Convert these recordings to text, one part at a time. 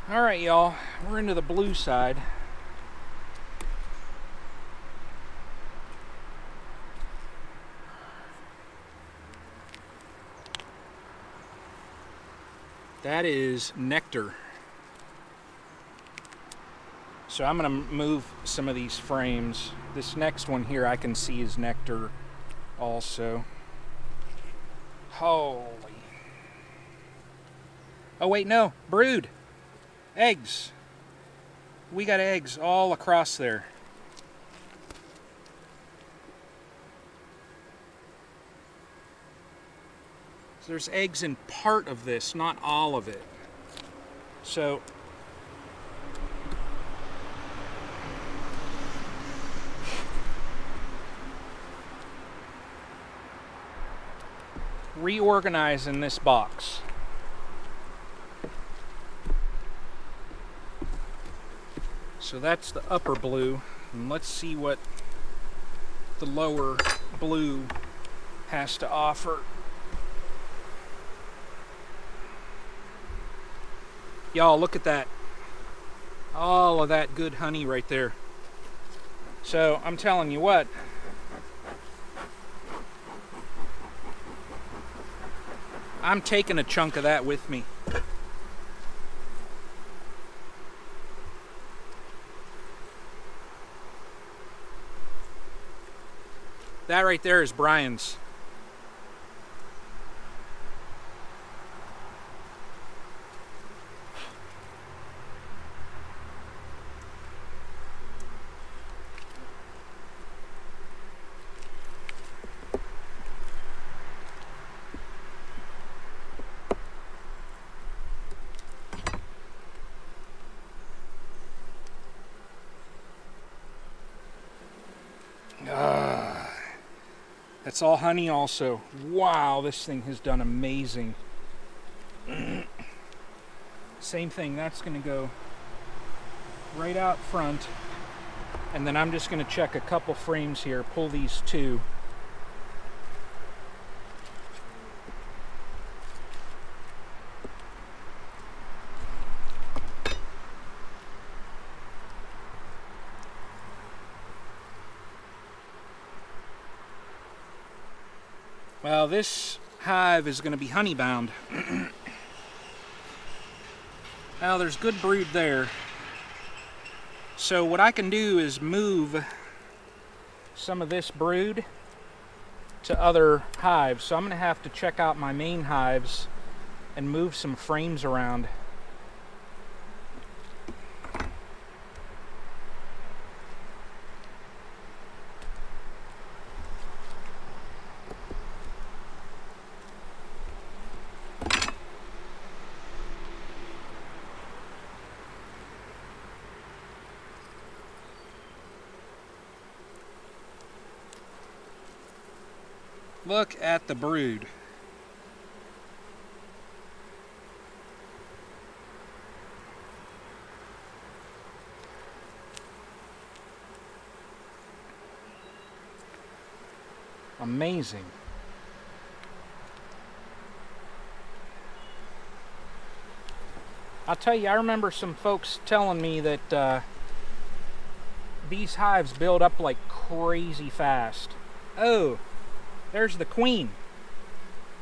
Alright, y'all, we're into the blue side. That is nectar. So I'm going to move some of these frames. This next one here I can see is nectar also. Holy. Oh wait, no, brood. Eggs. We got eggs all across there. So there's eggs in part of this, not all of it. So reorganizing this box. So that's the upper blue, and let's see what the lower blue has to offer. Y'all, look at that. All of that good honey right there. So I'm telling you what, I'm taking a chunk of that with me. That right there is Brian's. That's all honey also. Wow, this thing has done amazing. Same thing, that's going to go right out front. And then I'm just going to check a couple frames here, pull these two. Well, this hive is going to be honey bound. Now, there's good brood there. So what I can do is move some of this brood to other hives. So I'm going to have to check out my main hives and move some frames around. Look at the brood. Amazing. I'll tell you, I remember some folks telling me that these hives build up like crazy fast. Oh, there's the queen.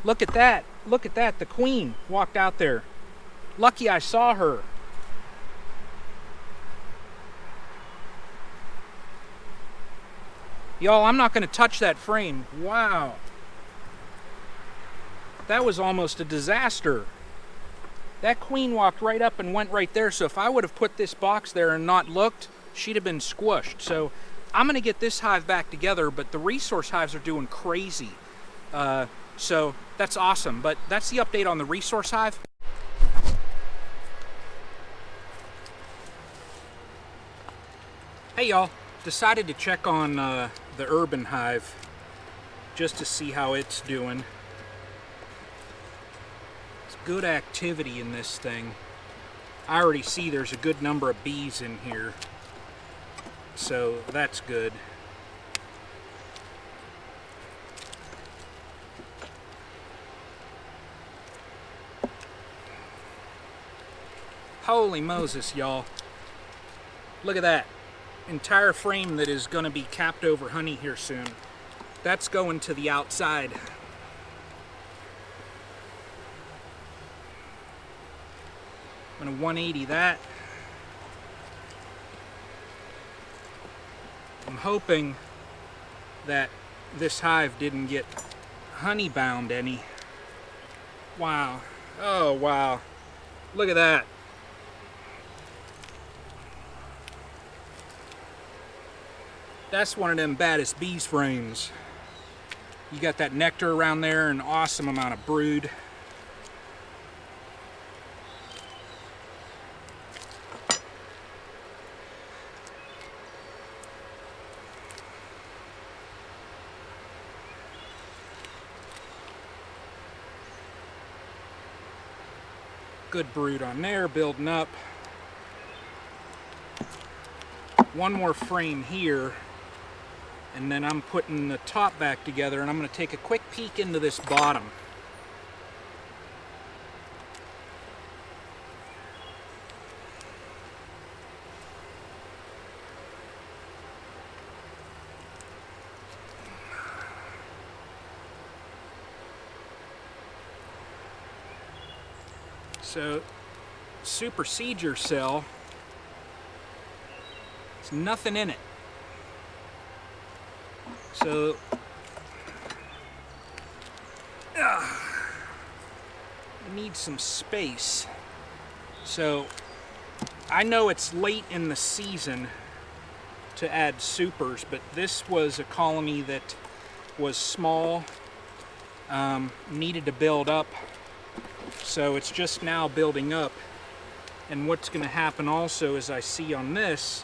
Look at that. Look at that. The queen walked out there. Lucky I saw her. Y'all, I'm not going to touch that frame. Wow. That was almost a disaster. That queen walked right up and went right there. So if I would have put this box there and not looked, she'd have been squished. So I'm going to get this hive back together, but the resource hives are doing crazy. So that's awesome. But that's the update on the resource hive. Hey y'all, decided to check on the Urban Hive just to see how it's doing. It's good activity in this thing. I already see there's a good number of bees in here, so that's good. Holy Moses, y'all. Look at that. Entire frame that is going to be capped over honey here soon. That's going to the outside. I'm going to 180 that. I'm hoping that this hive didn't get honey bound any. Wow. Oh, wow. Look at that. That's one of them baddest bees frames. You got that nectar around there, an awesome amount of brood. Good brood on there, building up. One more frame here. And then I'm putting the top back together, and I'm going to take a quick peek into this bottom. So, supersedure cell, there's nothing in it. So, need some space. So, I know it's late in the season to add supers, but this was a colony that was small, needed to build up. So it's just now building up. And what's going to happen also, as I see on this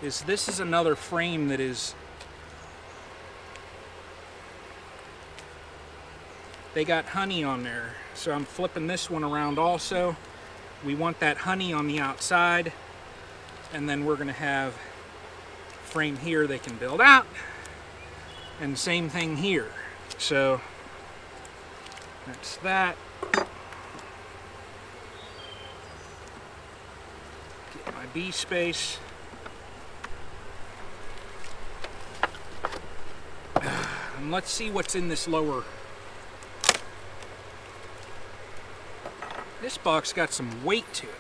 is another frame that is, they got honey on there. So I'm flipping this one around also. We want that honey on the outside, and then we're going to have a frame here they can build out, and same thing here. So that's that. Get my bee space. And let's see what's in this lower. This box got some weight to it.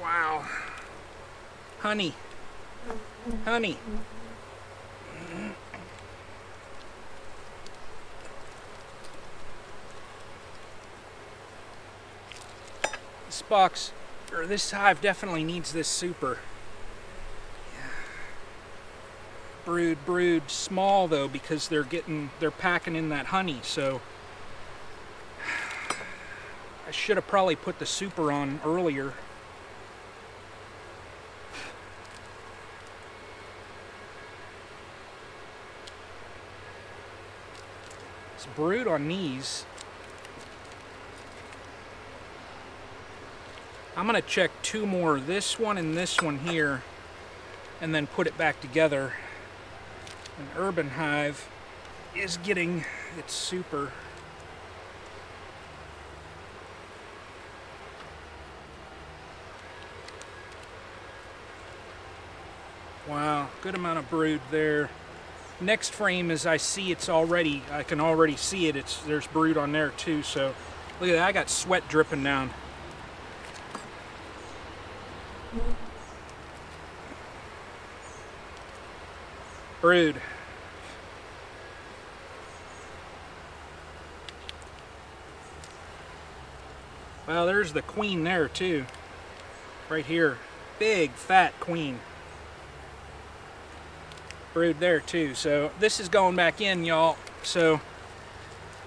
Wow. Honey. Honey. This box, or this hive definitely needs this super. Brood small though, because they're packing in that honey, so I should have probably put the super on earlier. It's brood on these. I'm gonna check two more, this one and this one here, and then put it back together. An Urban Hive is getting its super. Wow, good amount of brood there. Next frame, as I see, I can already see it. There's brood on there too. So look at that, I got sweat dripping down. Brood. Well, there's the queen there too, right here. big fat queen. Brood there too. So this is going back in, y'all. So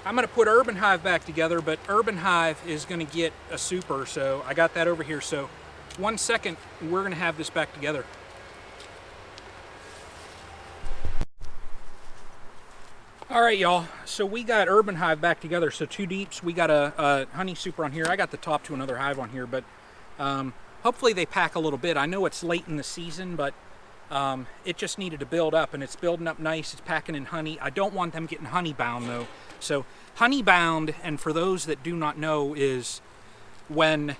I'm going to put Urban Hive back together, but Urban Hive is going to get a super, so I got that over here. So 1 second, we're going to have this back together. All right, y'all, so we got Urban Hive back together. So 2 deeps, we got a honey super on here. I got the top to another hive on here, but hopefully they pack a little bit. I know it's late in the season, but it just needed to build up, and it's building up nice. It's packing in honey. I don't want them getting honey bound though. So honey bound, and for those that do not know, is when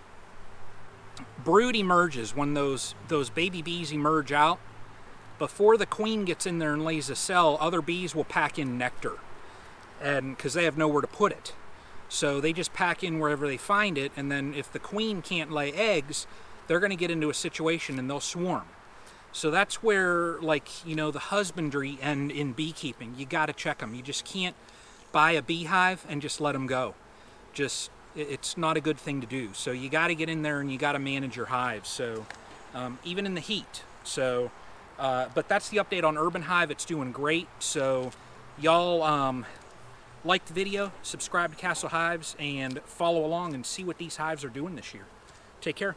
brood emerges, when those baby bees emerge out, before the queen gets in there and lays a cell, other bees will pack in nectar, and because they have nowhere to put it. So they just pack in wherever they find it, and then if the queen can't lay eggs, they're going to get into a situation and they'll swarm. So that's where, like, you know, the husbandry and in beekeeping, you got to check them. You just can't buy a beehive and just let them go. It's not a good thing to do. So you got to get in there and you got to manage your hives. So even in the heat. So, but that's the update on Urban Hive. It's doing great. So y'all like the video, subscribe to Castle Hives, and follow along and see what these hives are doing this year. Take care.